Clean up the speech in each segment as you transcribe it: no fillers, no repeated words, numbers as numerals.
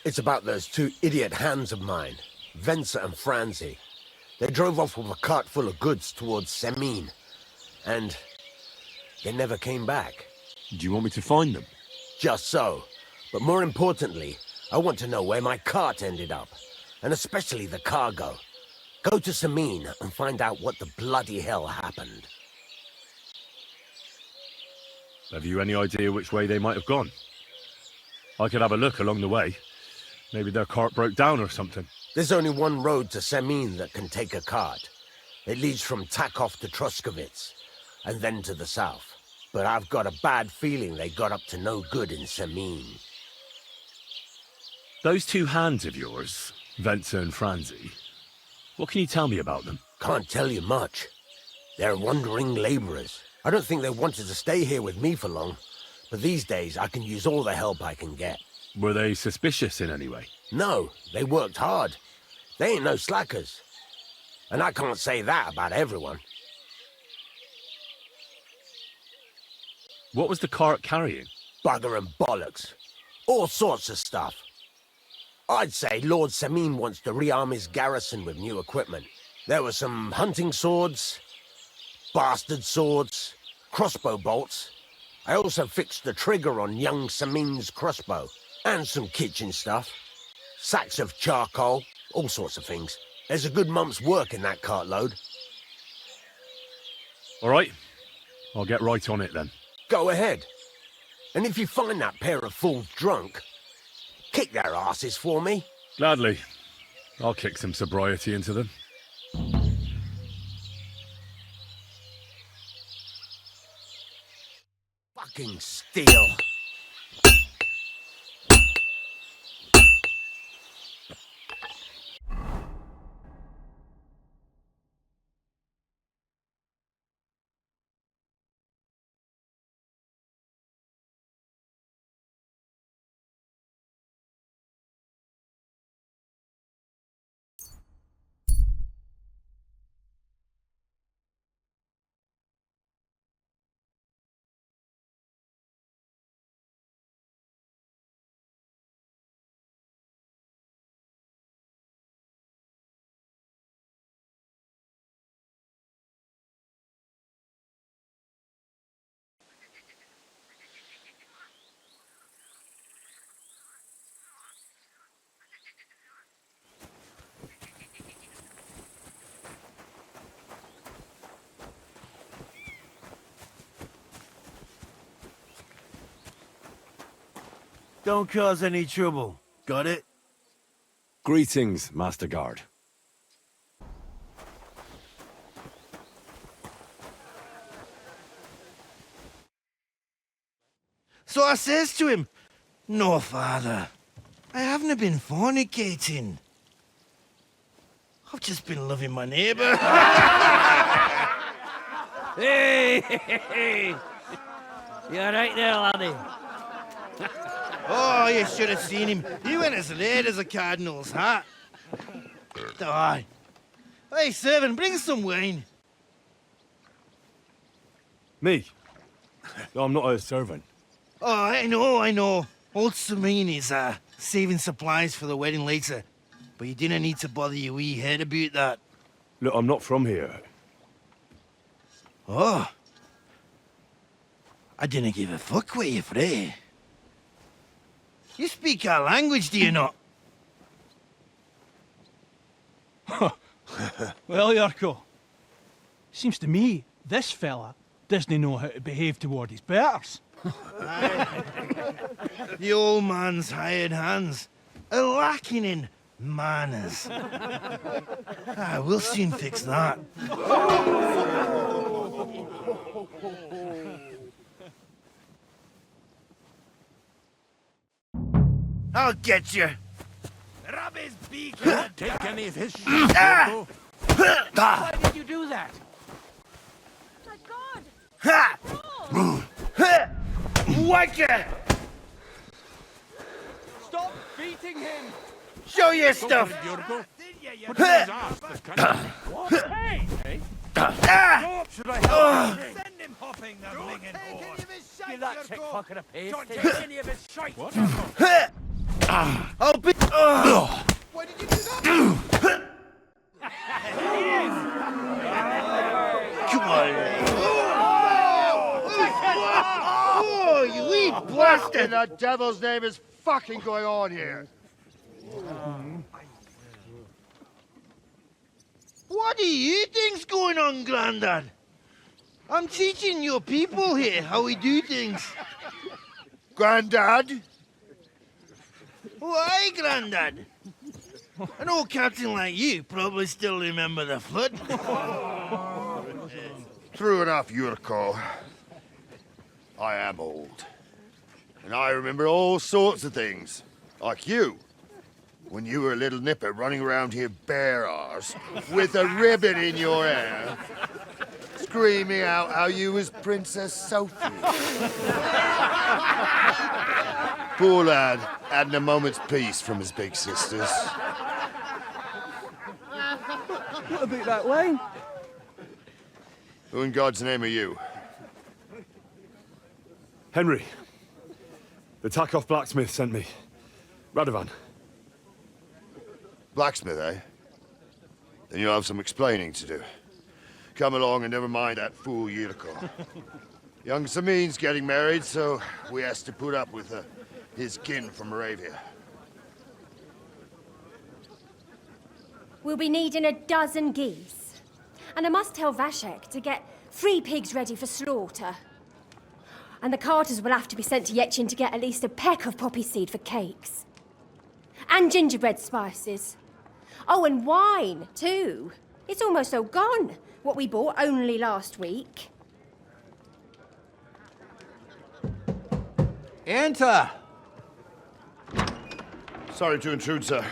It's about those two idiot hands of mine, Ventza and Franzi. They drove off with a cart full of goods towards Semine, and they never came back. Do you want me to find them? Just so. But more importantly, I want to know where my cart ended up, and especially the cargo. Go to Semine and find out what the bloody hell happened. Have you any idea which way they might have gone? I could have a look along the way. Maybe their cart broke down or something. There's only one road to Semine that can take a cart. It leads from Tachov to Troskowitz, and then to the south. But I've got a bad feeling they got up to no good in Semine. Those two hands of yours, Ventza and Franzi, what can you tell me about them? Can't tell you much. They're wandering laborers. I don't think they wanted to stay here with me for long, but these days I can use all the help I can get. Were they suspicious in any way? No, they worked hard. They ain't no slackers. And I can't say that about everyone. What was the cart carrying? Bugger and bollocks. All sorts of stuff. I'd say Lord Semine wants to rearm his garrison with new equipment. There were some hunting swords, bastard swords, crossbow bolts. I also fixed the trigger on young Semine's crossbow. And some kitchen stuff. Sacks of charcoal, all sorts of things. There's a good month's work in that cartload. All right. I'll get right on it then. Go ahead. And if you find that pair of fools drunk, kick their asses for me. Gladly. I'll kick some sobriety into them. Fucking steal. Don't cause any trouble. Got it? Greetings, Master Guard. So I says to him, "No, father. I haven't been fornicating. I've just been loving my neighbour." Hey! You alright there, laddie? Oh, you should have seen him. He went as red as a cardinal's hat. Aye. Hey, servant, bring some wine. Me? I'm not a servant. Oh, I know. Old Semine is saving supplies for the wedding later. But you didn't need to bother your wee head about that. Look, I'm not from here. Oh. I didn't give a fuck what you pray. You speak our language, do you not? Well, Jurko, seems to me this fella doesn't know how to behave toward his betters. The old man's hired hands are lacking in manners. We'll soon fix that. I'll get you. Rub his beak. Don't take any of his shit, Jurko. Why did you do that? My God! Ha! No! Whack it! Stop beating him! Show your Go stuff. for it, Jurko. Put him in his ass, this kind of- Hey! Should I help him? Send him hopping, the blingin' whore. Give his shite, Give that Jurko. chick fucking a pace. Don't Take take any of his shite. What? I'll be... Why did you do that? Come on. Oh, you wee What in the devil's name is fucking going on here? What do you think's going on, Grandad? I'm teaching your people here how we do things. Grandad? Why, Grandad? An old captain like you probably still remember the flood. True enough, Jurko. I am old. And I remember all sorts of things. Like you. When you were a little nipper running around here bare arse, with a ribbon in your hair, screaming out how you was Princess Sophie. Poor lad, hadn't a moment's peace from his big sisters. What about that wine? Who in God's name are you? Henry. The Tachov blacksmith sent me. Radovan. Blacksmith, eh? Then you'll have some explaining to do. Come along and never mind that fool Jurko. Young Semine's getting married, so we has to put up with his kin from Moravia. We'll be needing a dozen geese. And I must tell Vashek to get 3 pigs ready for slaughter. And the carters will have to be sent to Yetchin to get at least a peck of poppy seed for cakes. And gingerbread spices. Oh, and wine, too. It's almost all gone, what we bought only last week. Enter! Sorry to intrude, sir.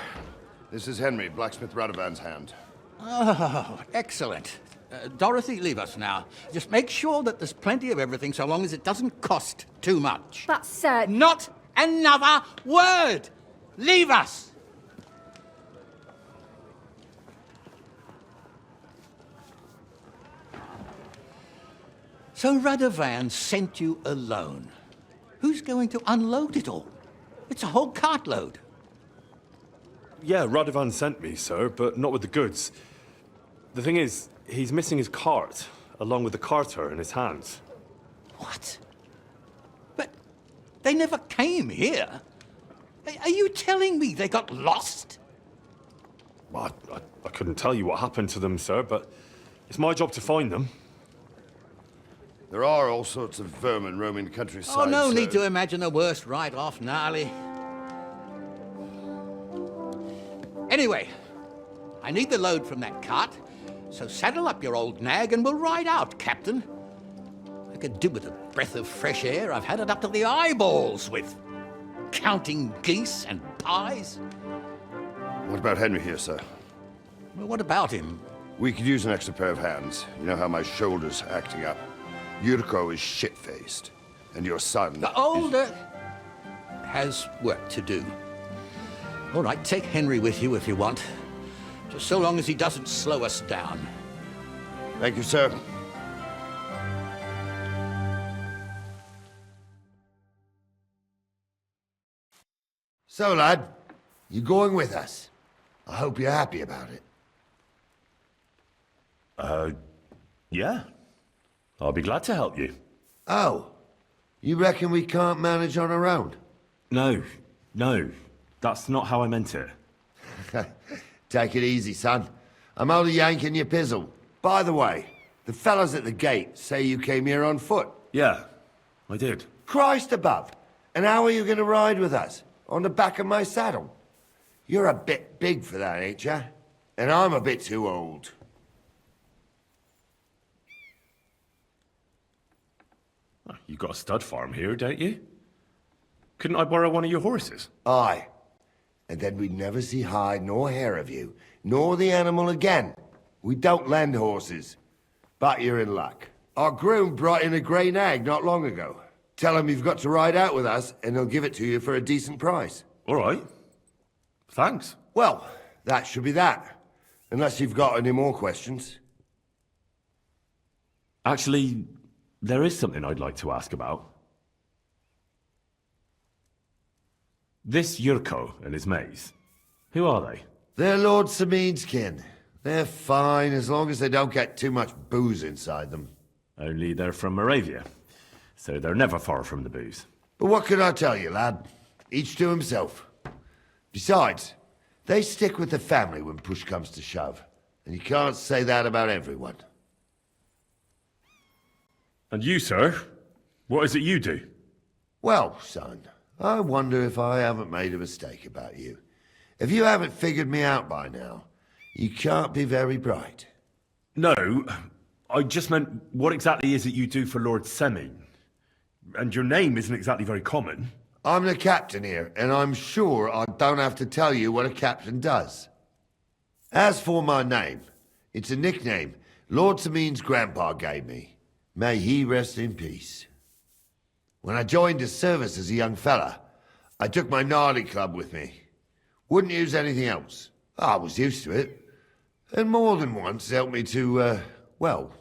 This is Henry, Blacksmith Radovan's hand. Oh, excellent. Dorothy, leave us now. Just make sure that there's plenty of everything so long as it doesn't cost too much. But, sir... Not another word! Leave us! So Radovan sent you alone. Who's going to unload it all? It's a whole cartload. Yeah, Radovan sent me, sir, but not with the goods. The thing is, he's missing his cart, along with the carter in his hands. What? But they never came here. Are you telling me they got lost? Well, I couldn't tell you what happened to them, sir, but it's my job to find them. There are all sorts of vermin roaming the countryside. Oh, no so... need to imagine the worst right off, Gnarly. Anyway, I need the load from that cart, so saddle up your old nag and we'll ride out, Captain. I could do with a breath of fresh air. I've had it up to the eyeballs with counting geese and pies. What about Henry here, sir? Well, what about him? We could use an extra pair of hands. You know how my shoulder's acting up. Jurko is shit-faced, and your son... The older has work to do. All right, take Henry with you if you want. Just so long as he doesn't slow us down. Thank you, sir. So, lad, you going with us? I hope you're happy about it. Yeah. I'll be glad to help you. Oh, you reckon we can't manage on our own? No. That's not how I meant it. Take it easy, son. I'm only yanking your pizzle. By the way, the fellas at the gate say you came here on foot. Yeah, I did. Christ above! And how are you going to ride with us? On the back of my saddle? You're a bit big for that, ain't ya? And I'm a bit too old. You got a stud farm here, don't you? Couldn't I borrow one of your horses? Aye. And then we'd never see hide nor hair of you, nor the animal again. We don't lend horses. But you're in luck. Our groom brought in a grey nag not long ago. Tell him you've got to ride out with us, and he'll give it to you for a decent price. All right. Thanks. Well, that should be that. Unless you've got any more questions. Actually, there is something I'd like to ask about. This Jurko and his mates, who are they? They're Lord Semine's kin. They're fine as long as they don't get too much booze inside them. Only they're from Moravia, so they're never far from the booze. But what can I tell you, lad? Each to himself. Besides, they stick with the family when push comes to shove. And you can't say that about everyone. And you, sir? What is it you do? Well, son, I wonder if I haven't made a mistake about you. If you haven't figured me out by now, you can't be very bright. No, I just meant, what exactly is it you do for Lord Semine? And your name isn't exactly very common. I'm the captain here, and I'm sure I don't have to tell you what a captain does. As for my name, it's a nickname Lord Semine's grandpa gave me. May he rest in peace. When I joined his service as a young fella, I took my Gnarly club with me. Wouldn't use anything else. I was used to it. And more than once helped me to, well,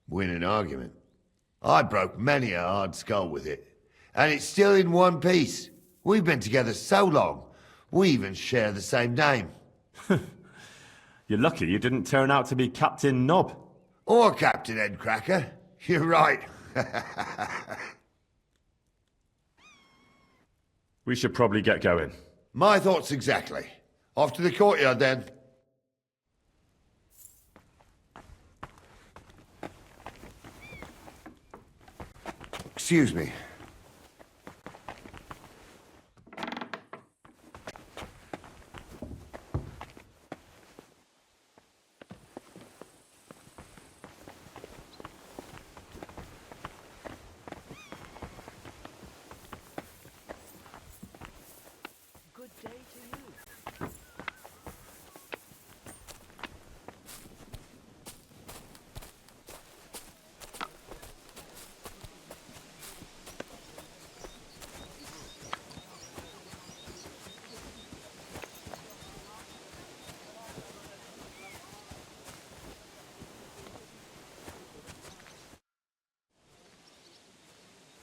win an argument. I broke many a hard skull with it. And it's still in one piece. We've been together so long, we even share the same name. You're lucky you didn't turn out to be Captain Knob. Or Captain Headcracker. You're right. We should probably get going. My thoughts exactly. Off to the courtyard, then. Excuse me.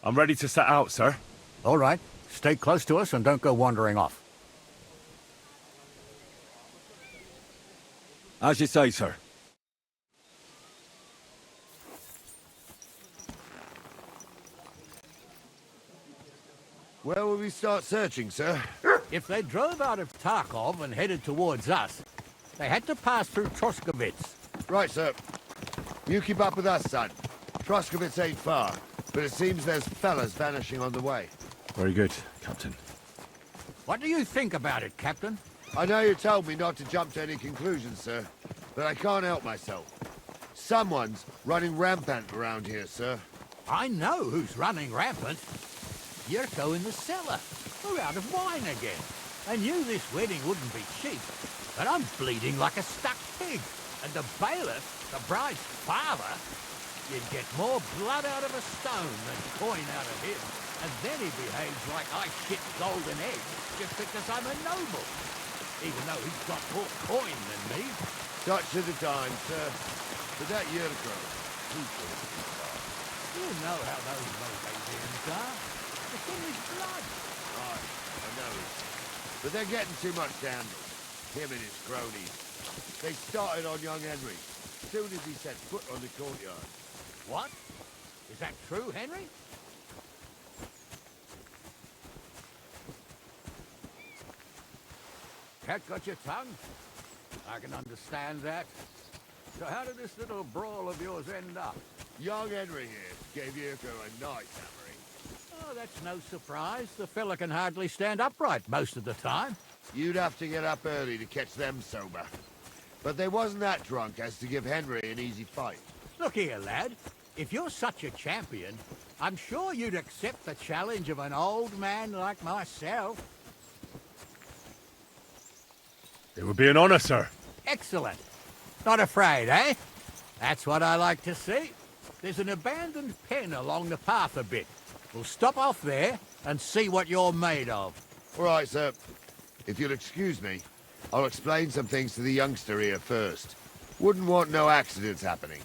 I'm ready to set out, sir. All right. Stay close to us and don't go wandering off. As you say, sir. Where will we start searching, sir? If they drove out of Tachov and headed towards us, they had to pass through Troskowitz. Right, sir. You keep up with us, son. Troskowitz ain't far, but it seems there's fellas vanishing on the way. Very good, Captain. What do you think about it, Captain? I know you told me not to jump to any conclusions, sir, but I can't help myself. Someone's running rampant around here, sir. I know who's running rampant. Jurko in the cellar. We're out of wine again. I knew this wedding wouldn't be cheap, but I'm bleeding like a stuck pig. And the bailiff, the bride's father, you'd get more blood out of a stone than coin out of him. And then he behaves like I shit golden eggs just because I'm a noble. Even though he's got more coin than me. Such are the times, sir. But that Jurko, You know how those Moravians are. It's in his blood. Aye, I know it. But they're getting too much to handle. Him and his cronies. They started on young Henry, as soon as he set foot on the courtyard. What? Is that true, Henry? Cat got your tongue? I can understand that. So how did this little brawl of yours end up? Young Henry here gave Jurko a nice hammering. Oh, that's no surprise. The fella can hardly stand upright most of the time. You'd have to get up early to catch them sober. But they wasn't that drunk as to give Henry an easy fight. Look here, lad. If you're such a champion, I'm sure you'd accept the challenge of an old man like myself. It would be an honor, sir. Excellent. Not afraid, eh? That's what I like to see. There's an abandoned pen along the path a bit. We'll stop off there and see what you're made of. All right, sir. If you'll excuse me, I'll explain some things to the youngster here first. Wouldn't want no accidents happening.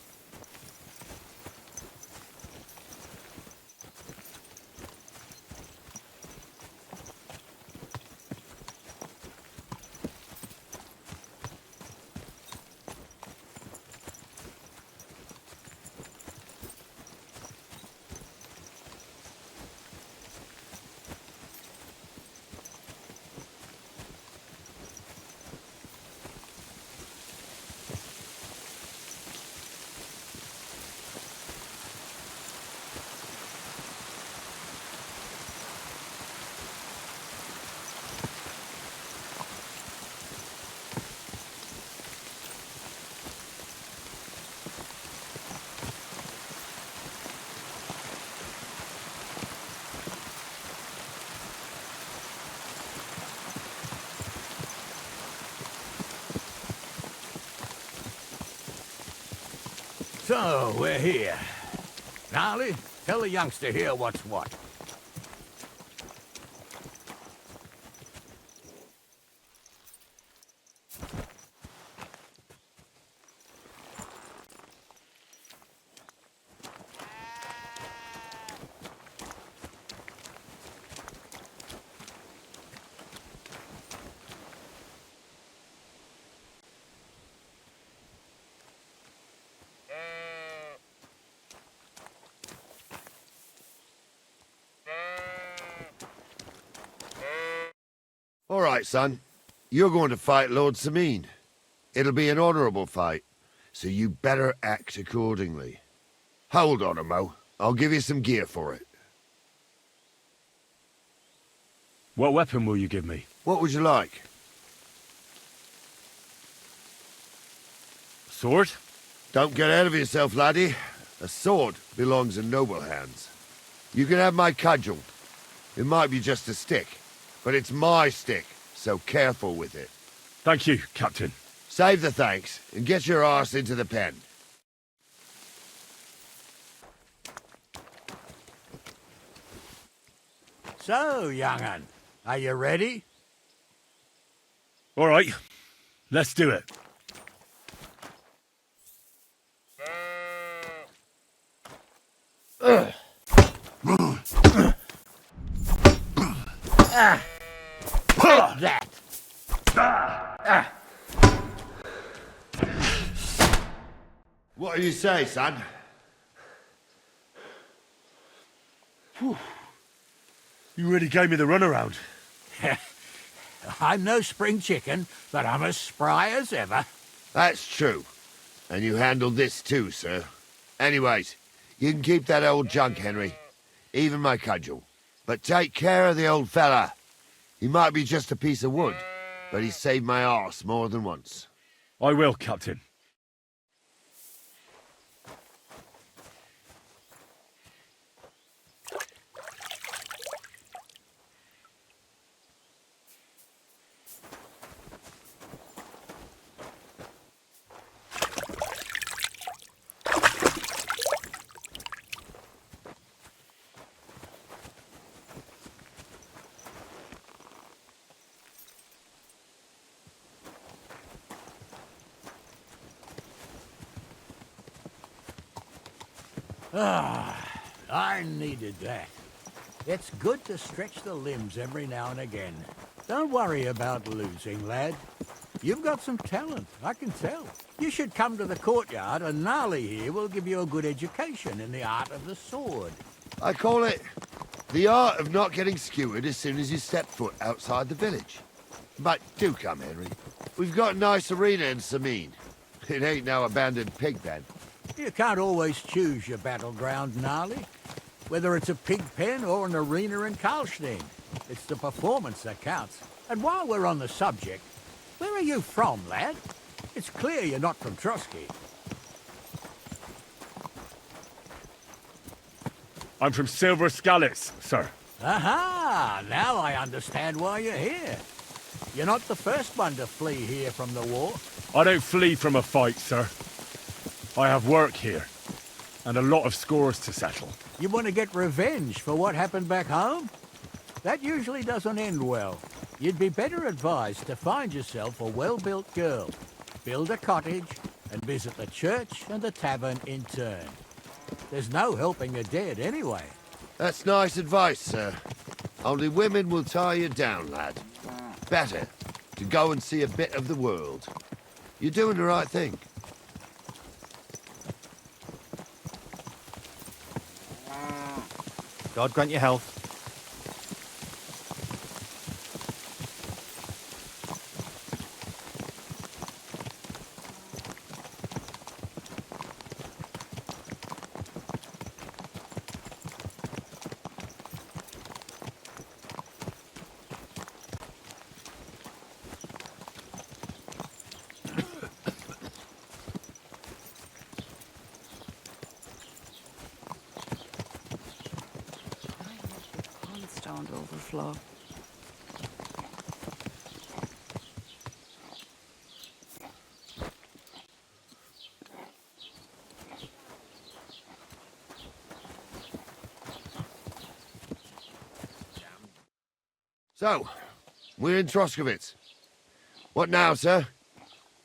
So, we're here. Gnarly, tell the youngster here what's what. All right, son. You're going to fight Lord Semine. It'll be an honorable fight, so you better act accordingly. Hold on, Mo. I'll give you some gear for it. What weapon will you give me? What would you like? Sword? Don't get ahead of yourself, laddie. A sword belongs in noble hands. You can have my cudgel. It might be just a stick, but it's my stick, so careful with it. Thank you, Captain. Save the thanks, and get your arse into the pen. So, young'un, are you ready? All right, let's do it. Take that! What do you say, son? You really gave me the runaround. I'm no spring chicken, but I'm as spry as ever. That's true. And you handled this too, sir. Anyways, you can keep that old junk, Henry. Even my cudgel. But take care of the old fella. He might be just a piece of wood, but he saved my arse more than once. I will, Captain. I needed that. It's good to stretch the limbs every now and again. Don't worry about losing, lad. You've got some talent, I can tell. You should come to the courtyard, and Gnarly here will give you a good education in the art of the sword. I call it the art of not getting skewered as soon as you step foot outside the village. But do come, Henry. We've got a nice arena in Semine. It ain't no abandoned pig pen. You can't always choose your battleground, Gnarly. Whether it's a pig pen or an arena in Karlstein. It's the performance that counts. And while we're on the subject, where are you from, lad? It's clear you're not from Troskowitz. I'm from Silver Scalets, sir. Aha! Now I understand why you're here. You're not the first one to flee here from the war. I don't flee from a fight, sir. I have work here, and a lot of scores to settle. You want to get revenge for what happened back home? That usually doesn't end well. You'd be better advised to find yourself a well-built girl, build a cottage, and visit the church and the tavern in turn. There's no helping the dead anyway. That's nice advice, sir. Only women will tie you down, lad. Better to go and see a bit of the world. You're doing the right thing. God grant you health. Constant overflow. So, we're in Troskowitz. What now, sir?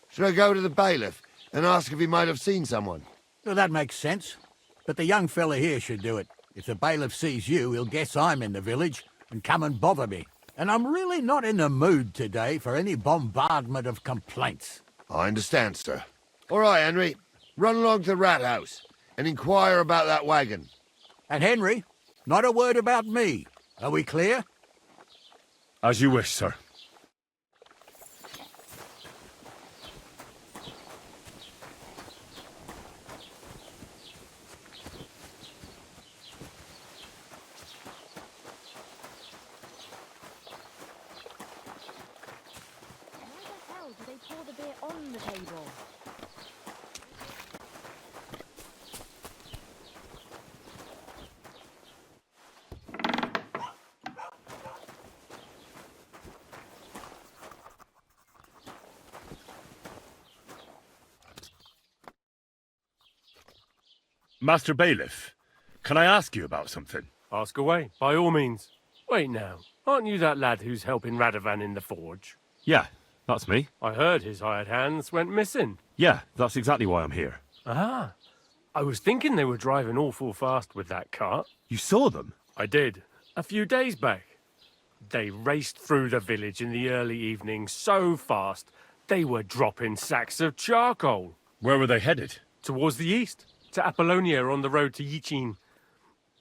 Should I go to the bailiff and ask if he might have seen someone? Well, that makes sense. But the young fella here should do it. If the bailiff sees you, he'll guess I'm in the village and come and bother me. And I'm really not in the mood today for any bombardment of complaints. I understand, sir. All right, Henry. Run along to the rat house and inquire about that wagon. And Henry, not a word about me. Are we clear? As you wish, sir. Master Bailiff, can I ask you about something? Ask away, by all means. Wait now, aren't you that lad who's helping Radovan in the forge? Yeah, that's me. I heard his hired hands went missing. Yeah, that's exactly why I'm here. Ah, I was thinking they were driving awful fast with that cart. You saw them? I did, a few days back. They raced through the village in the early evening so fast, they were dropping sacks of charcoal. Where were they headed? Towards the east, to Apollonia on the road to Yichin.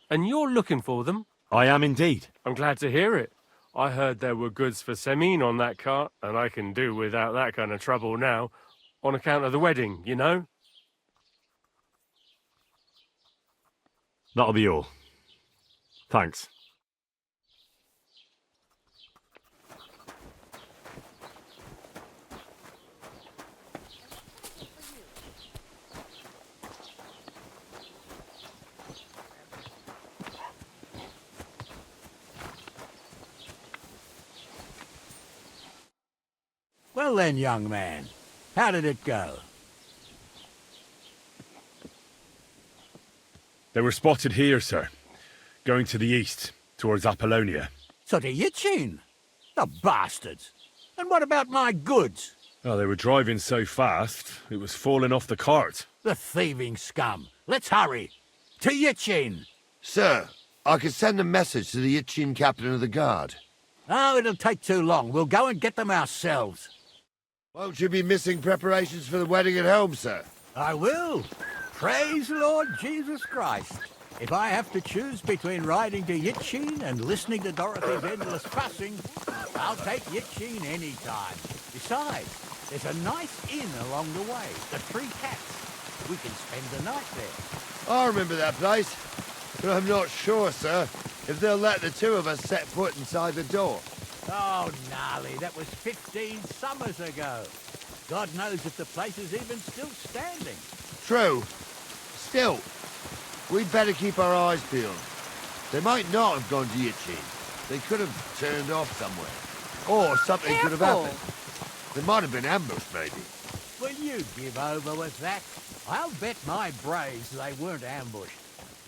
And you're looking for them? I am indeed. I'm glad to hear it. I heard there were goods for Semine on that cart, and I can do without that kind of trouble now, on account of the wedding, you know? That'll be all. Thanks. Well then, young man, how did it go? They were spotted here, sir. Going to the east, towards Apollonia. So to Yichin? The bastards! And what about my goods? Oh, they were driving so fast, it was falling off the cart. The thieving scum! Let's hurry! To Yichin! Sir, I could send a message to the Yichin captain of the guard. Oh, it'll take too long. We'll go and get them ourselves. Won't you be missing preparations for the wedding at home, sir? I will. Praise Lord Jesus Christ. If I have to choose between riding to Yichin and listening to Dorothy's endless fussing, I'll take Yichin any time. Besides, there's a nice inn along the way, the Three Cats. We can spend the night there. I remember that place, but I'm not sure, sir, if they'll let the two of us set foot inside the door. Oh, Gnarly, that was 15 summers ago. God knows if the place is even still standing. True. Still, we'd better keep our eyes peeled. They might not have gone to Yichin. They could have turned off somewhere. Or something could have happened. They might have been ambushed, maybe. Will you give over with that? I'll bet my braves they weren't ambushed.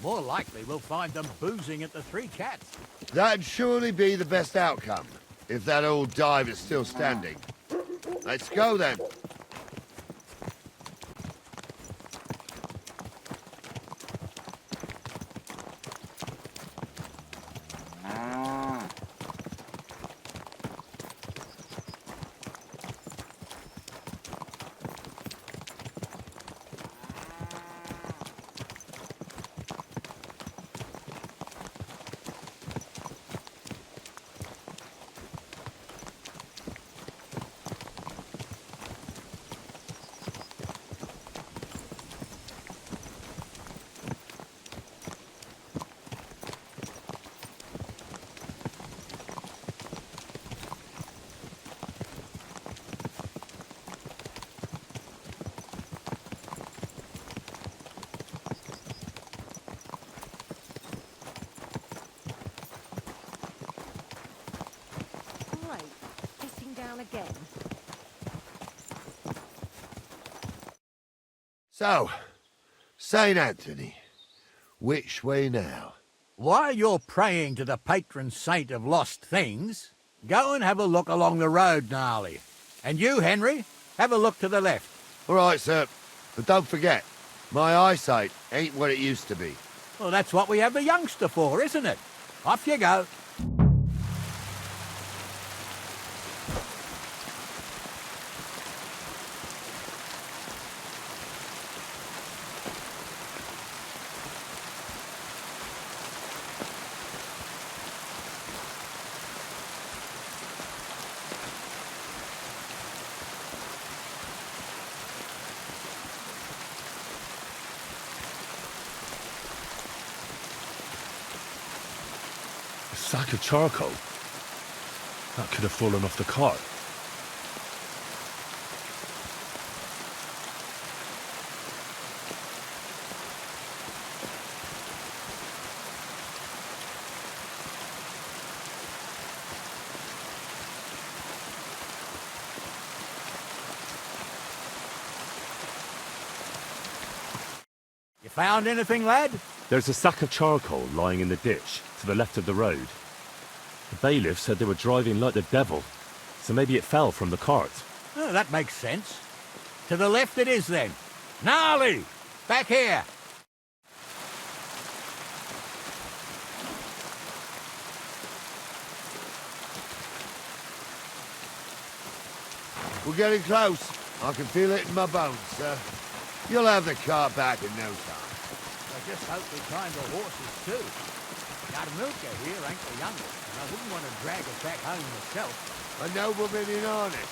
More likely we'll find them boozing at the Three Cats. That'd surely be the best outcome, if that old dive is still standing. Let's go, then. Again. So, St. Anthony, which way now? While you're praying to the patron saint of lost things, Go and have a look along the road, Gnarly. And you, Henry, have a look to the left. All right, sir. But don't forget, my eyesight ain't what it used to be. Well, that's what we have the youngster for, isn't it? Off you go. A sack of charcoal? That could have fallen off the cart. You found anything, lad? There's a sack of charcoal lying in the ditch to the left of the road. The bailiff said they were driving like the devil, so maybe it fell from the cart. Oh, that makes sense. To the left it is, then. Gnarly! Back here! We're getting close. I can feel it in my bones, sir. You'll have the cart back in no time. I just hope we find the horses, too. Yarmilka here ain't the youngest, and I wouldn't want to drag her back home myself. A nobleman in harness.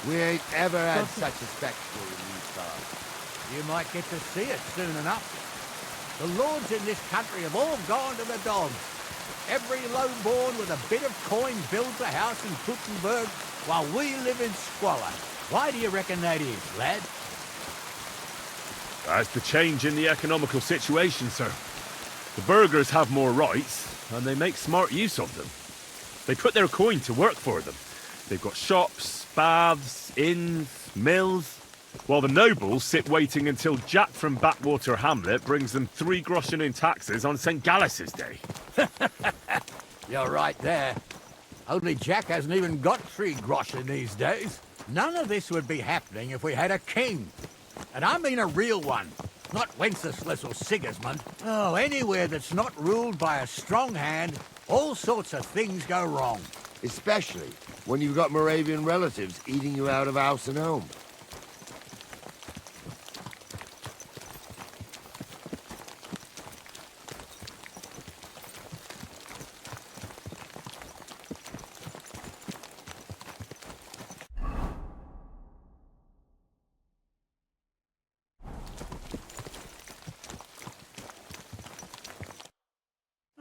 We ain't ever had such a spectacle in these parts. You might get to see it soon enough. The lords in this country have all gone to the dogs. Every lowborn with a bit of coin builds a house in Kuttenberg while we live in squalor. Why do you reckon that is, lad? That's the change in the economical situation, sir. The burghers have more rights, and they make smart use of them. They put their coin to work for them. They've got shops, baths, inns, mills, while the nobles sit waiting until Jack from Backwater Hamlet brings them 3 groschen in taxes on St. Gallus's Day. You're right there. Only Jack hasn't even got 3 groschen these days. None of this would be happening if we had a king. And I mean a real one. Not Wenceslas or Sigismund. Oh, anywhere that's not ruled by a strong hand, all sorts of things go wrong. Especially when you've got Moravian relatives eating you out of house and home.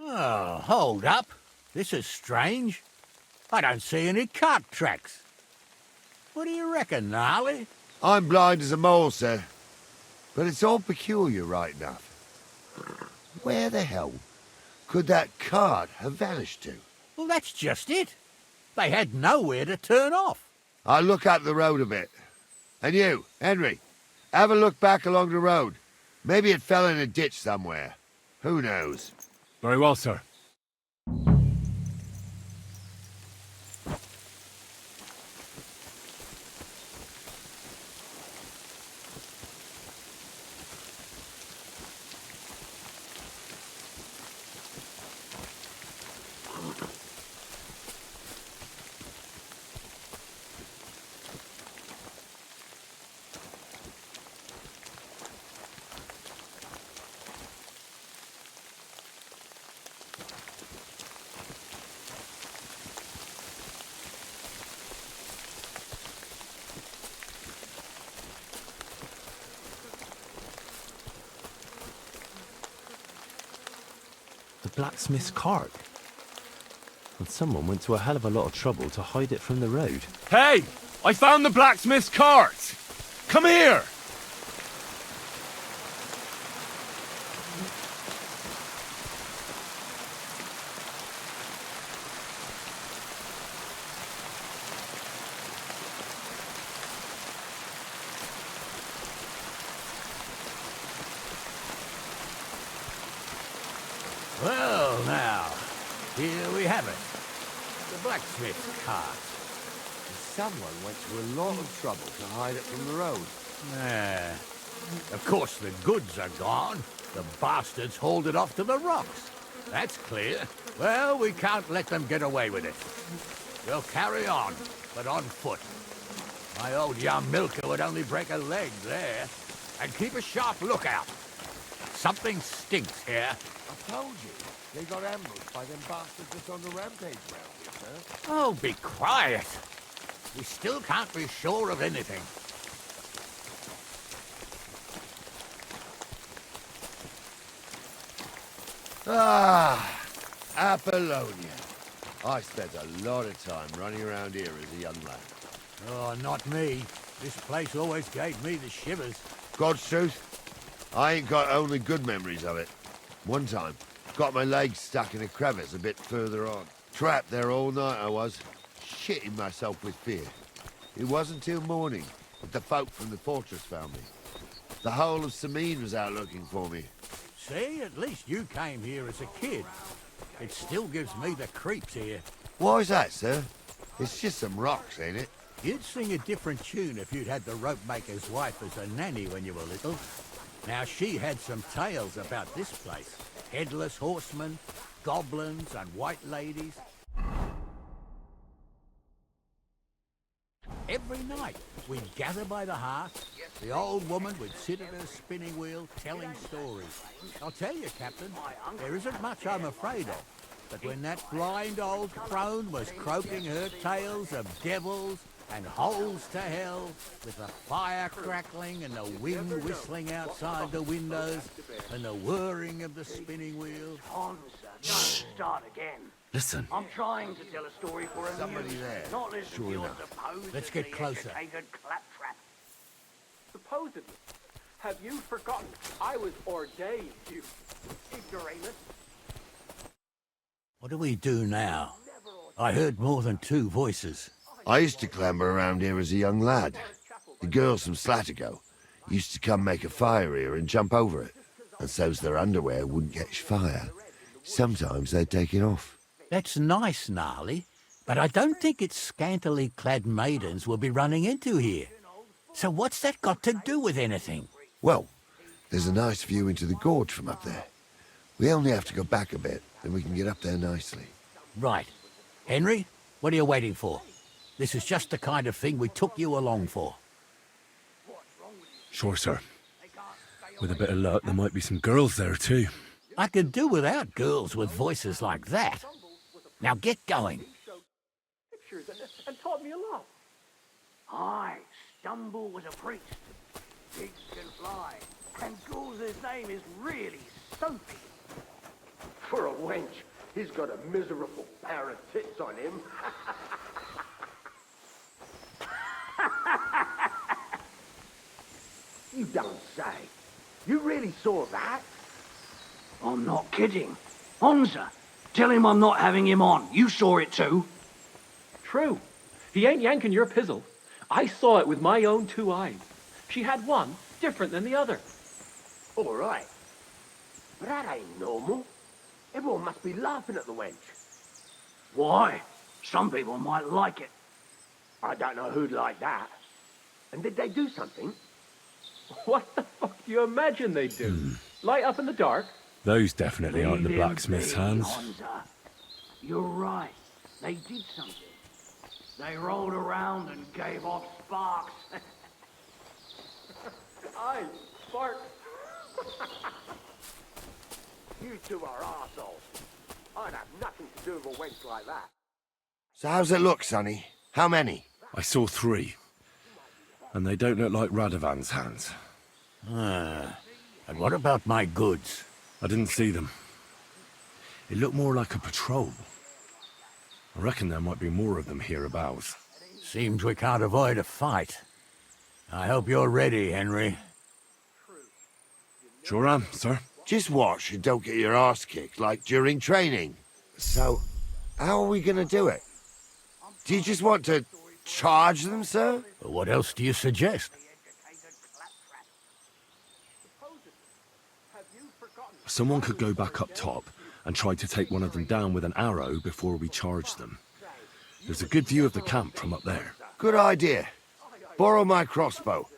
Oh, hold up. This is strange. I don't see any cart tracks. What do you reckon, Gnarly? I'm blind as a mole, sir. But it's all peculiar right enough. Where the hell could that cart have vanished to? Well, that's just it. They had nowhere to turn off. I'll look up the road a bit. And you, Henry, have a look back along the road. Maybe it fell in a ditch somewhere. Who knows? Very well, sir. The blacksmith's cart. And someone went to a hell of a lot of trouble to hide it from the road. Hey! I found the blacksmith's cart! Come here! Well, now, here we have it. blacksmith's cart. Someone went to a lot of trouble to hide it from the road. Ah. Of course the goods are gone. The bastards hauled it off to the rocks. That's clear. Well, we can't let them get away with it. We'll carry on, but on foot. My old young milker would only break a leg there. And keep a sharp lookout. Something stinks here. I told you, they got ambushed by them bastards that's on the rampage round here, sir. Oh, be quiet. We still can't be sure of anything. Ah, Apollonia. I spent a lot of time running around here as a young lad. Oh, not me. This place always gave me the shivers. God's truth, I ain't got only good memories of it. One time, got my legs stuck in a crevice a bit further on. Trapped there all night I was, shitting myself with fear. It wasn't till morning that the folk from the fortress found me. The whole of Semine was out looking for me. See, at least you came here as a kid. It still gives me the creeps here. Why is that, sir? It's just some rocks, ain't it? You'd sing a different tune if you'd had the rope maker's wife as a nanny when you were little. Now, she had some tales about this place. Headless horsemen, goblins, and white ladies. Every night, we'd gather by the hearth. The old woman would sit at her spinning wheel telling stories. I'll tell you, Captain, there isn't much I'm afraid of. But when that blind old crone was croaking her tales of devils and holes to hell, with the fire crackling and the wind whistling outside the windows and the whirring of the spinning wheel... Don't start again. Listen. I'm trying to tell a story for a Somebody there. Not listen Sure to your enough. supposed Let's get closer. claptrap. Supposedly. Have you forgotten? I was ordained, you ignoramus. What do we do now? I heard more than two voices. I used to clamber around here as a young lad. The girls from Slatigo used to come make a fire here and jump over it, and so's their underwear wouldn't catch fire. Sometimes they'd take it off. That's nice, Gnarly, but I don't think it's scantily clad maidens we'll be running into here. So what's that got to do with anything? Well, there's a nice view into the gorge from up there. We only have to go back a bit, and we can get up there nicely. Right. Henry, what are you waiting for? This is just the kind of thing we took you along for. Sure, sir. With a bit of luck, there might be some girls there, too. I could do without girls with voices like that. Now get going. Pictures and taught me a lot. I, Stumble was a priest. Pigs can fly. And Ghoul's name is really Soapy. For a wench, he's got a miserable pair of tits on him. You don't say. You really saw that? I'm not kidding. Onza, tell him I'm not having him on. You saw it too. True. He ain't yanking your pizzle. I saw it with my own 2 eyes. She had one different than the other. All right. But that ain't normal. Everyone must be laughing at the wench. Why? Some people might like it. I don't know who'd like that. And did they do something? What the fuck do you imagine they do? Light up in the dark? Those definitely aren't the Leave him blacksmith's be, hands. Onza. You're right. They did something. They rolled around and gave off sparks. Aye, sparks. You two are arseholes. I'd have nothing to do with a wench like that. So how's it look, Sonny? How many? I saw 3. And they don't look like Radovan's hands. And what about my goods? I didn't see them. It looked more like a patrol. I reckon there might be more of them hereabouts. Seems we can't avoid a fight. I hope you're ready, Henry. Sure am, sir. Just watch and don't get your arse kicked like during training. So, how are we gonna do it? Do you just want to charge them, sir? What else do you suggest? Someone could go back up top and try to take one of them down with an arrow before we charge them. There's a good view of the camp from up there. Good idea. Borrow my crossbow.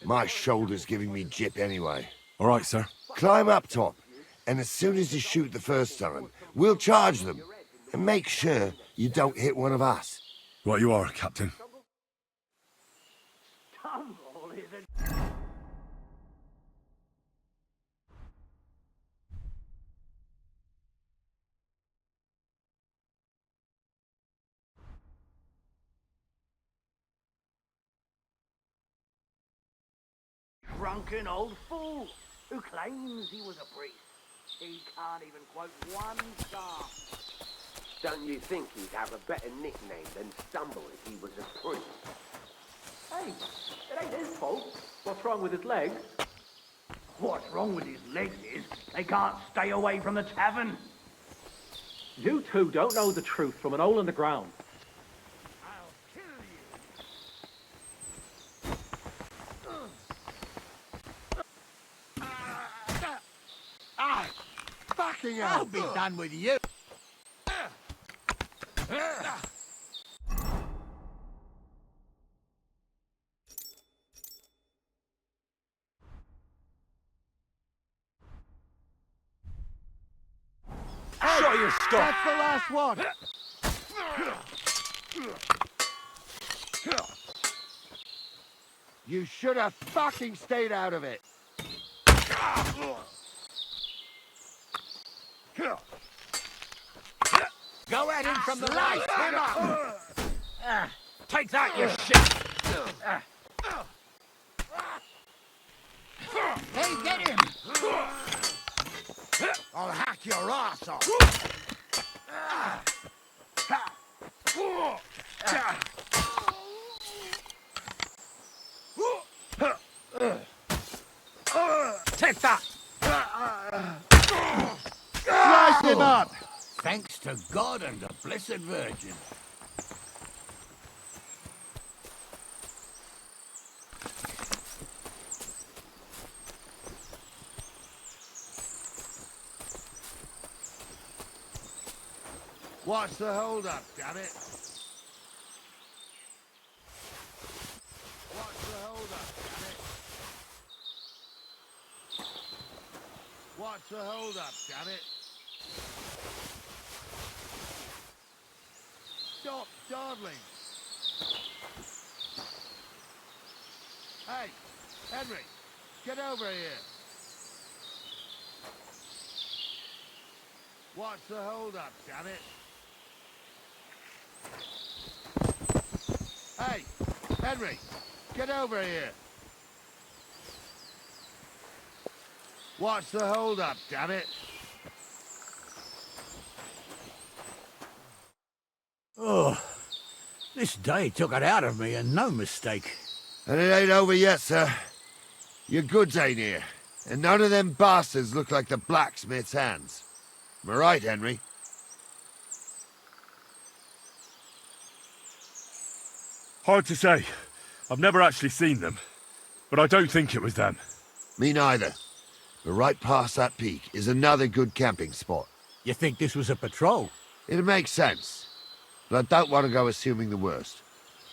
My shoulder's giving me jip anyway. All right, sir. Climb up top, and as soon as you shoot the first time, we'll charge them. And make sure you don't hit one of us. Right you are, Captain. Tumble is a... drunken old fool who claims he was a priest. He can't even quote one psalm. Don't you think he'd have a better nickname than Stumble if he was a priest? Hey, it ain't his fault. What's wrong with his legs? What's wrong with his legs is they can't stay away from the tavern. You two don't know the truth from an hole in the ground. I'll kill you. Fucking hell! I'll be done with you. Show your stuff! That's the last one. You should have fucking stayed out of it. Go at him from the right. Him up. Take that, you shit! Hey, get him. I'll hack your ass off. Take that! Slice him up. Thanks to God and the Blessed Virgin. What's the hold-up, damn it? What's the hold-up, damn it? What's the hold-up, damn it? Stop dawdling! Hey, Henry, get over here! What's the hold-up, damn it? Hey, Henry, get over here. What's the hold-up, damn it? Oh, this day took it out of me, and no mistake. And it ain't over yet, sir. Your goods ain't here, and none of them bastards look like the blacksmith's hands. Am I right, Henry? Hard to say. I've never actually seen them, but I don't think it was them. Me neither. But right past that peak is another good camping spot. You think this was a patrol? It makes sense, but I don't want to go assuming the worst.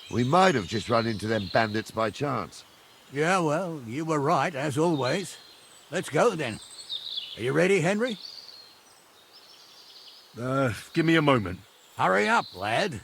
We might have just run into them bandits by chance. Yeah, well, you were right, as always. Let's go, then. Are you ready, Henry? Give me a moment. Hurry up, lad.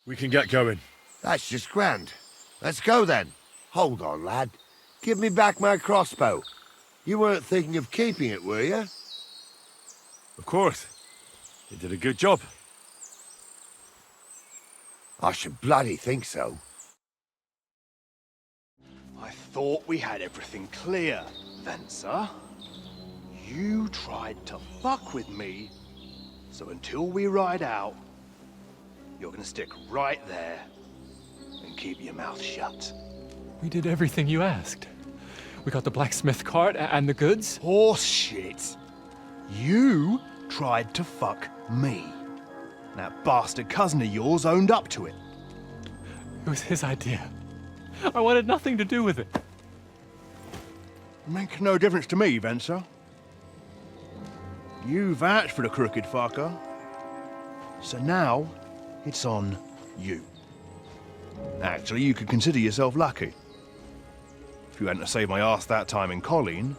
We can get going. That's just grand. Let's go then. Hold on, lad. Give me back my crossbow. You weren't thinking of keeping it, were you? Of course. You did a good job. I should bloody think so. I thought we had everything clear, Ventza. You tried to fuck with me, so until we ride out, you're gonna stick right there and keep your mouth shut. We did everything you asked. We got the blacksmith cart and the goods. Horse shit. You tried to fuck me. That bastard cousin of yours owned up to it. It was his idea. I wanted nothing to do with it. Make no difference to me, Ventza. You vouched for the crooked fucker. So now, it's on you. Actually, you could consider yourself lucky. If you hadn't saved my ass that time in Colleen,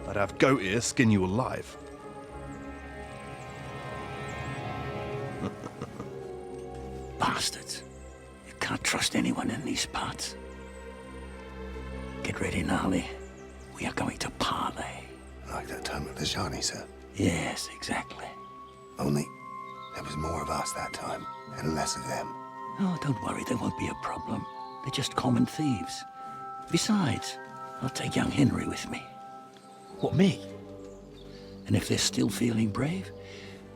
I'd have goat ear skin you alive. Bastards. You can't trust anyone in these parts. Get ready, Gnarly. We are going to parley. Like that time at the Shani, sir? Yes, exactly. Only there was more of us that time, and less of them. Oh, don't worry, there won't be a problem. They're just common thieves. Besides, I'll take young Henry with me. What, me? And if they're still feeling brave,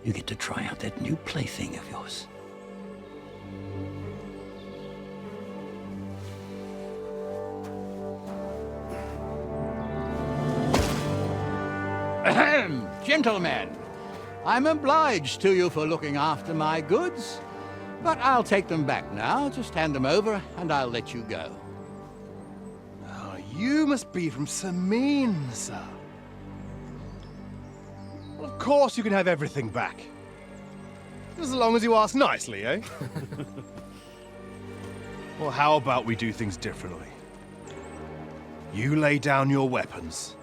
you get to try out that new plaything of yours. Ahem, gentlemen, I'm obliged to you for looking after my goods, but I'll take them back now. Just hand them over, and I'll let you go. Oh, you must be from Semine, sir. Well, of course you can have everything back. As long as you ask nicely, eh? Well, how about we do things differently? You lay down your weapons,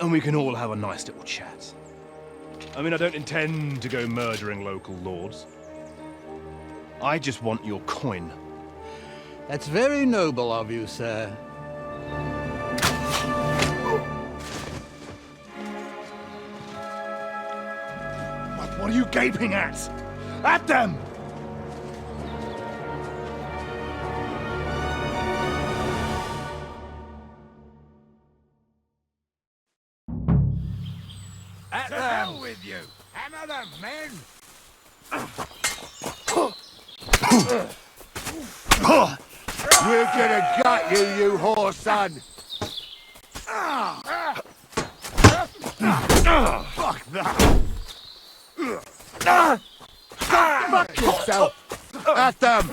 and we can all have a nice little chat. I mean, I don't intend to go murdering local lords. I just want your coin. That's very noble of you, sir. What are you gaping at? At them! At the hell with you! Hammer them, men! We're gonna gut you, you whore son! Fuck that! Fuck yourself! At them!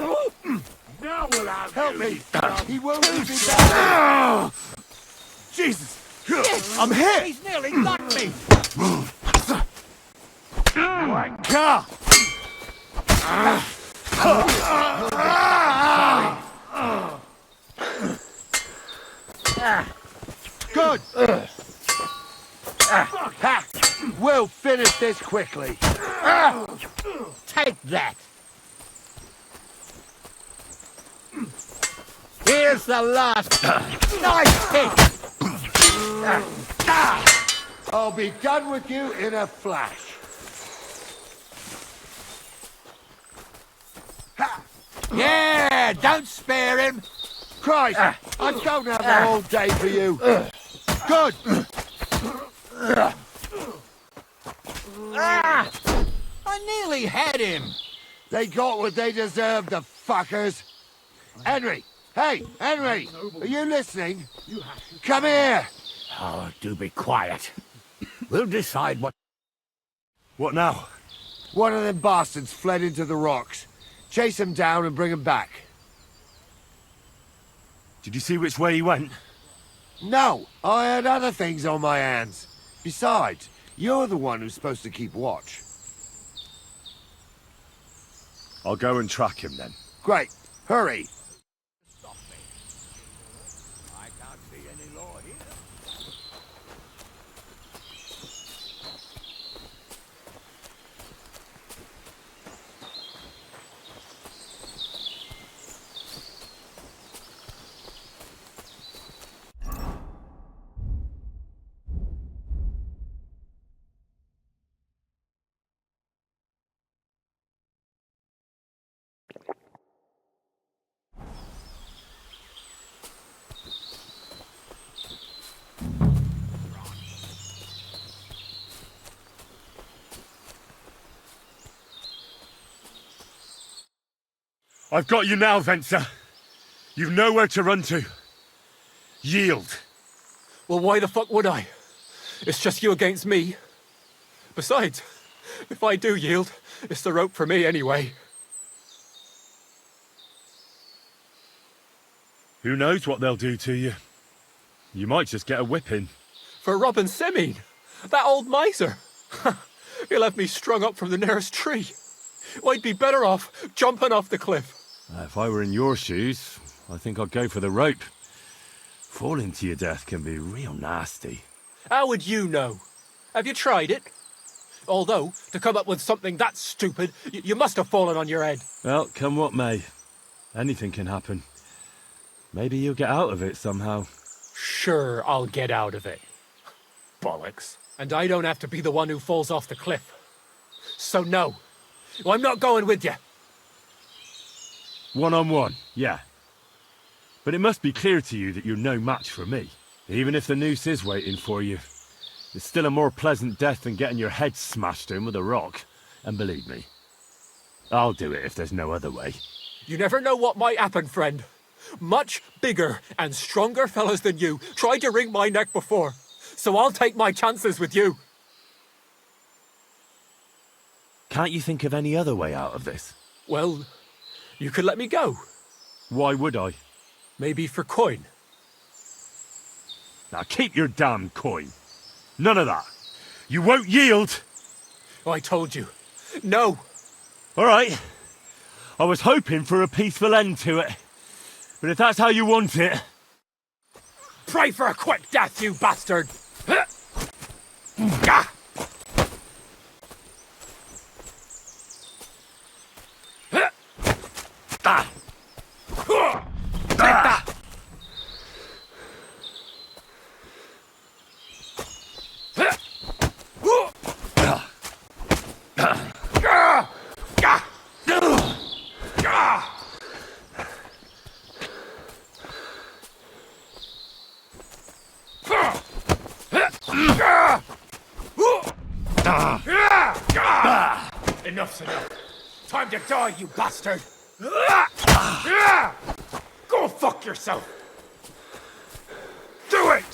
Now we'll have help me! He won't leave me back! Jesus! I'm hit! He's nearly got me! Wanker! Good! Ha! We'll finish this quickly. Take that! Here's the last. Nice hit! I'll be done with you in a flash. Yeah, don't spare him. Christ, I don't have the whole day for you. Good. I nearly had him. They got what they deserved, the fuckers. Henry, hey, Henry, are you listening? Come here. Oh, do be quiet. We'll decide what... What now? One of them bastards fled into the rocks. Chase him down and bring him back. Did you see which way he went? No, I had other things on my hands. Besides, you're the one who's supposed to keep watch. I'll go and track him then. Great. Hurry. I can't see any law here. I've got you now, Ventza. You've nowhere to run to. Yield. Well, why the fuck would I? It's just you against me. Besides, if I do yield, it's the rope for me anyway. Who knows what they'll do to you? You might just get a whipping. For robbing Semine, that old miser. He'll have me strung up from the nearest tree. I'd be better off jumping off the cliff. If I were in your shoes, I think I'd go for the rope. Falling to your death can be real nasty. How would you know? Have you tried it? Although, to come up with something that stupid, you must have fallen on your head. Well, come what may. Anything can happen. Maybe you'll get out of it somehow. Sure, I'll get out of it. Bollocks. And I don't have to be the one who falls off the cliff. So no, I'm not going with you. One-on-one, yeah. But it must be clear to you that you're no match for me. Even if the noose is waiting for you, it's still a more pleasant death than getting your head smashed in with a rock. And believe me, I'll do it if there's no other way. You never know what might happen, friend. Much bigger and stronger fellas than you tried to wring my neck before, so I'll take my chances with you. Can't you think of any other way out of this? Well, you could let me go. Why would I? Maybe for coin. Now keep your damn coin. None of that. You won't yield. I told you. No. All right. I was hoping for a peaceful end to it. But if that's how you want it... Pray for a quick death, you bastard! Enough's enough. Time to die, you bastard! Go fuck yourself! Do it!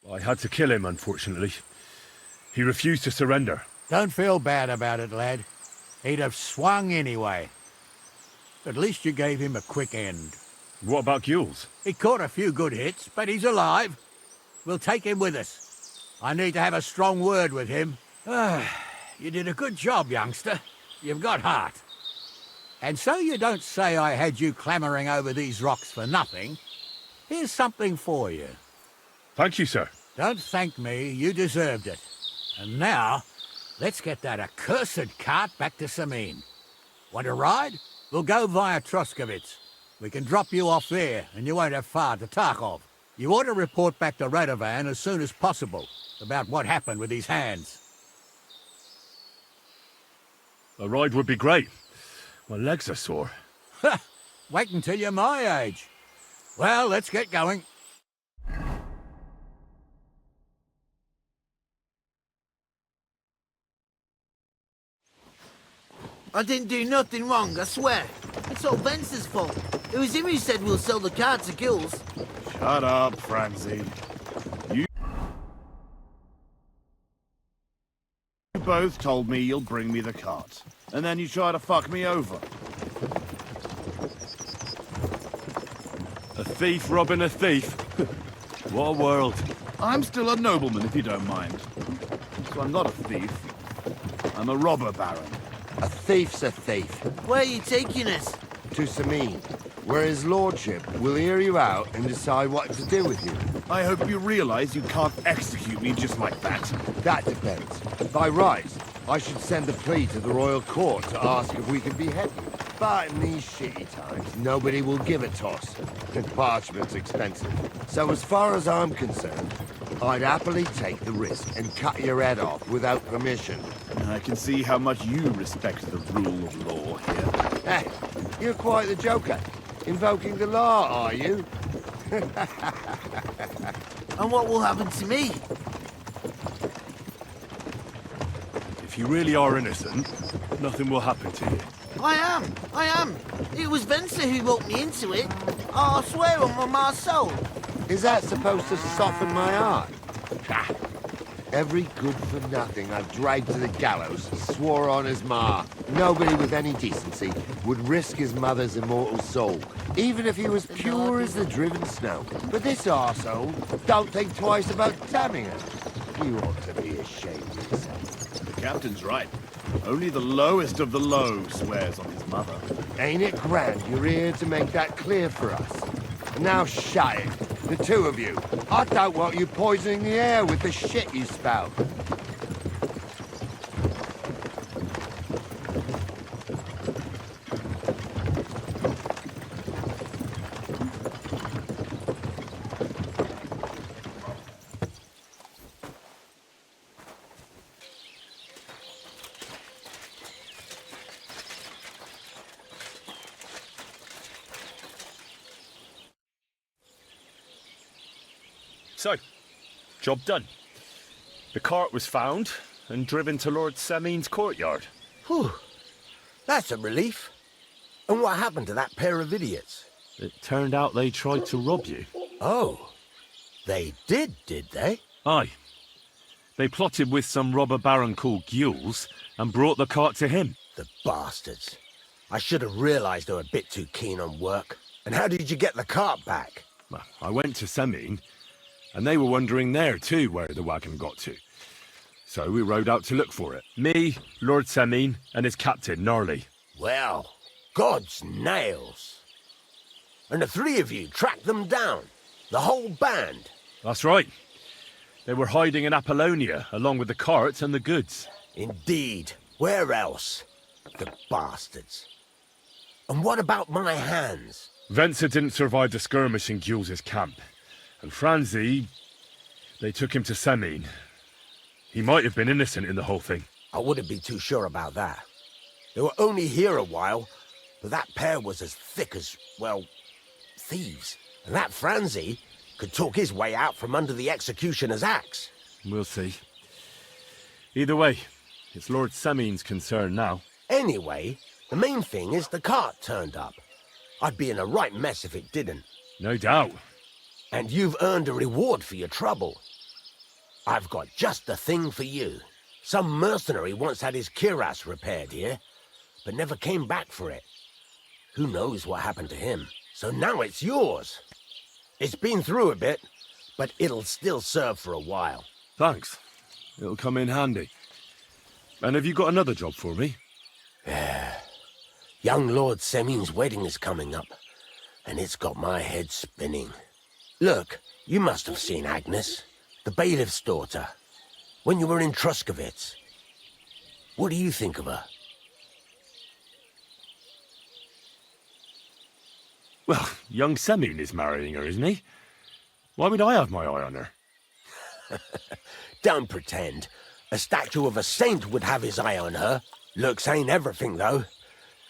I had to kill him, unfortunately. He refused to surrender. Don't feel bad about it, lad. He'd have swung anyway. At least you gave him a quick end. What about Gules? He caught a few good hits, but he's alive. We'll take him with us. I need to have a strong word with him. You did a good job, youngster. You've got heart. And so you don't say I had you clambering over these rocks for nothing. Here's something for you. Thank you, sir. Don't thank me, you deserved it. And now, let's get that accursed cart back to Semine. Want a ride? We'll go via Troskowitz. We can drop you off there, and you won't have far to Tachov. You ought to report back to Radovan as soon as possible about what happened with these hands. A ride would be great. My legs are sore. Wait until you're my age. Well, let's get going. I didn't do nothing wrong, I swear. It's all Ventza's fault. It was him who said we'll sell the cart to Gills. Shut up, Franzi. You both told me you'll bring me the cart, and then you try to fuck me over. A thief robbing a thief. What a world. I'm still a nobleman, if you don't mind. So I'm not a thief. I'm a robber baron. A thief's a thief. Where are you taking us? To Semine, where his lordship will hear you out and decide what to do with you. I hope you realize you can't execute me just like that. That depends. By rights, I should send a plea to the royal court to ask if we can behead you. But in these shitty times, nobody will give a toss. And parchment's expensive. So as far as I'm concerned, I'd happily take the risk and cut your head off without permission. I can see how much you respect the rule of law here. Eh, you're quite the joker. Invoking the law, are you? And what will happen to me? If you really are innocent, nothing will happen to you. I am. It was Ventza who roped me into it. I swear on my soul. Is that supposed to soften my heart? Ha! Every good-for-nothing I've dragged to the gallows swore on his ma. Nobody with any decency would risk his mother's immortal soul, even if he was pure as the driven snow. But this arsehole don't think twice about damning her. You ought to be ashamed of yourself. The captain's right. Only the lowest of the low swears on his mother. Ain't it grand you're here to make that clear for us? And now shut it, the two of you. I don't want you poisoning the air with the shit you spout. So, job done. The cart was found and driven to Lord Semine's courtyard. Whew. That's a relief. And what happened to that pair of idiots? It turned out they tried to rob you. Oh. They did they? Aye. They plotted with some robber baron called Jules and brought the cart to him. The bastards. I should have realized they were a bit too keen on work. And how did you get the cart back? Well, I went to Semine, and they were wondering there too where the wagon got to. So we rode out to look for it. Me, Lord Semine, and his captain, Gnarly. Well, God's nails. And the three of you tracked them down? The whole band? That's right. They were hiding in Apollonia, along with the cart and the goods. Indeed. Where else? The bastards. And what about my hands? Ventza didn't survive the skirmish in Jules' camp. And Franzi, they took him to Semine. He might have been innocent in the whole thing. I wouldn't be too sure about that. They were only here a while, but that pair was as thick as, well, thieves. And that Franzi could talk his way out from under the executioner's axe. We'll see. Either way, it's Lord Semine's concern now. Anyway, the main thing is the cart turned up. I'd be in a right mess if it didn't. No doubt. And you've earned a reward for your trouble. I've got just the thing for you. Some mercenary once had his cuirass repaired here, but never came back for it. Who knows what happened to him? So now it's yours. It's been through a bit, but it'll still serve for a while. Thanks. It'll come in handy. And have you got another job for me? Young Lord Semine's wedding is coming up, and it's got my head spinning. Look, you must have seen Agnes, the bailiff's daughter, when you were in Troskowitz. What do you think of her? Well, young Semine is marrying her, isn't he? Why would I have my eye on her? Don't pretend. A statue of a saint would have his eye on her. Looks ain't everything, though.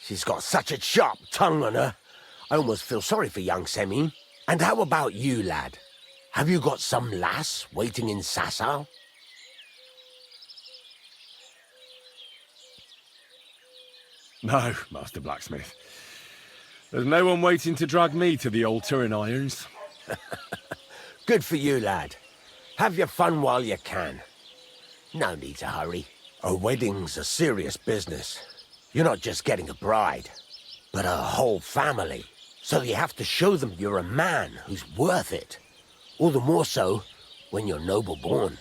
She's got such a sharp tongue on her. I almost feel sorry for young Semine. And how about you, lad? Have you got some lass waiting in Sasau? No, Master Blacksmith. There's no one waiting to drag me to the altar in irons. Good for you, lad. Have your fun while you can. No need to hurry. A wedding's a serious business. You're not just getting a bride, but a whole family. So you have to show them you're a man who's worth it. All the more so when you're noble-born.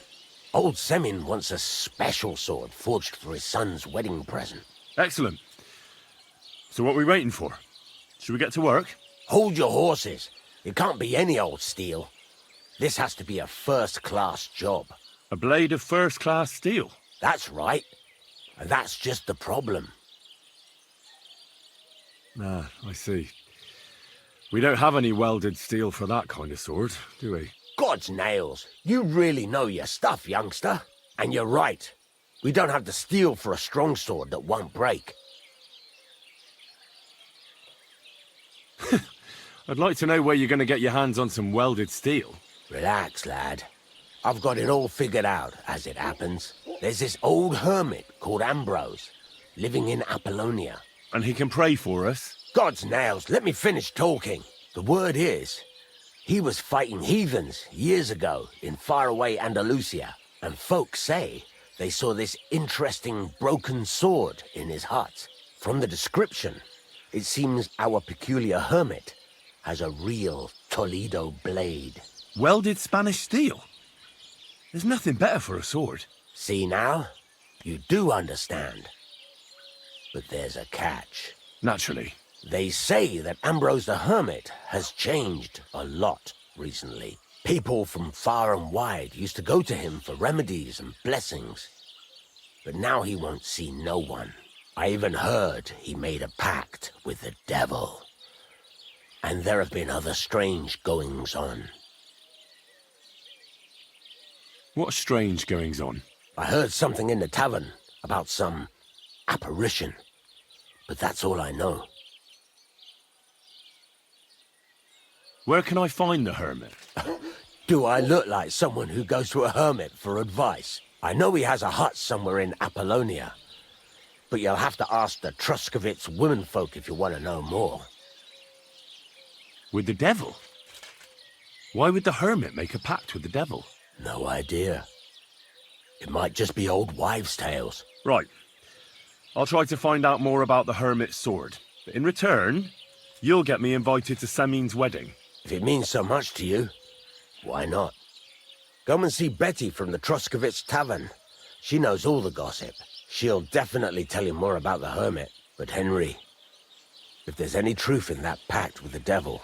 Old Semine wants a special sword forged for his son's wedding present. Excellent. So what are we waiting for? Should we get to work? Hold your horses. It can't be any old steel. This has to be a first-class job. A blade of first-class steel? That's right. And that's just the problem. Ah, I see. We don't have any welded steel for that kind of sword, do we? God's nails. You really know your stuff, youngster. And you're right. We don't have the steel for a strong sword that won't break. I'd like to know where you're going to get your hands on some welded steel. Relax, lad. I've got it all figured out, as it happens. There's this old hermit called Ambrose, living in Apollonia. And he can pray for us? God's nails, let me finish talking. The word is, he was fighting heathens years ago in faraway Andalusia, and folks say they saw this interesting broken sword in his hut. From the description, it seems our peculiar hermit has a real Toledo blade. Welded Spanish steel? There's nothing better for a sword. See now? You do understand. But there's a catch. Naturally. They say that Ambrose the Hermit has changed a lot recently. People from far and wide used to go to him for remedies and blessings. But now he won't see no one. I even heard he made a pact with the devil. And there have been other strange goings-on. What strange goings-on? I heard something in the tavern about some apparition. But that's all I know. Where can I find the hermit? Do I look like someone who goes to a hermit for advice? I know he has a hut somewhere in Apollonia. But you'll have to ask the Troskowitz womenfolk if you want to know more. With the devil? Why would the hermit make a pact with the devil? No idea. It might just be old wives' tales. Right. I'll try to find out more about the hermit's sword. But in return, you'll get me invited to Semine's wedding. If it means so much to you, why not? Come and see Betty from the Troskowitz tavern. She knows all the gossip. She'll definitely tell you more about the hermit. But Henry, if there's any truth in that pact with the devil,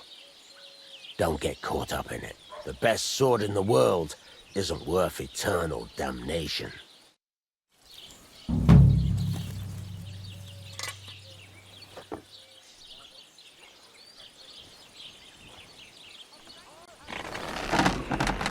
don't get caught up in it. The best sword in the world isn't worth eternal damnation.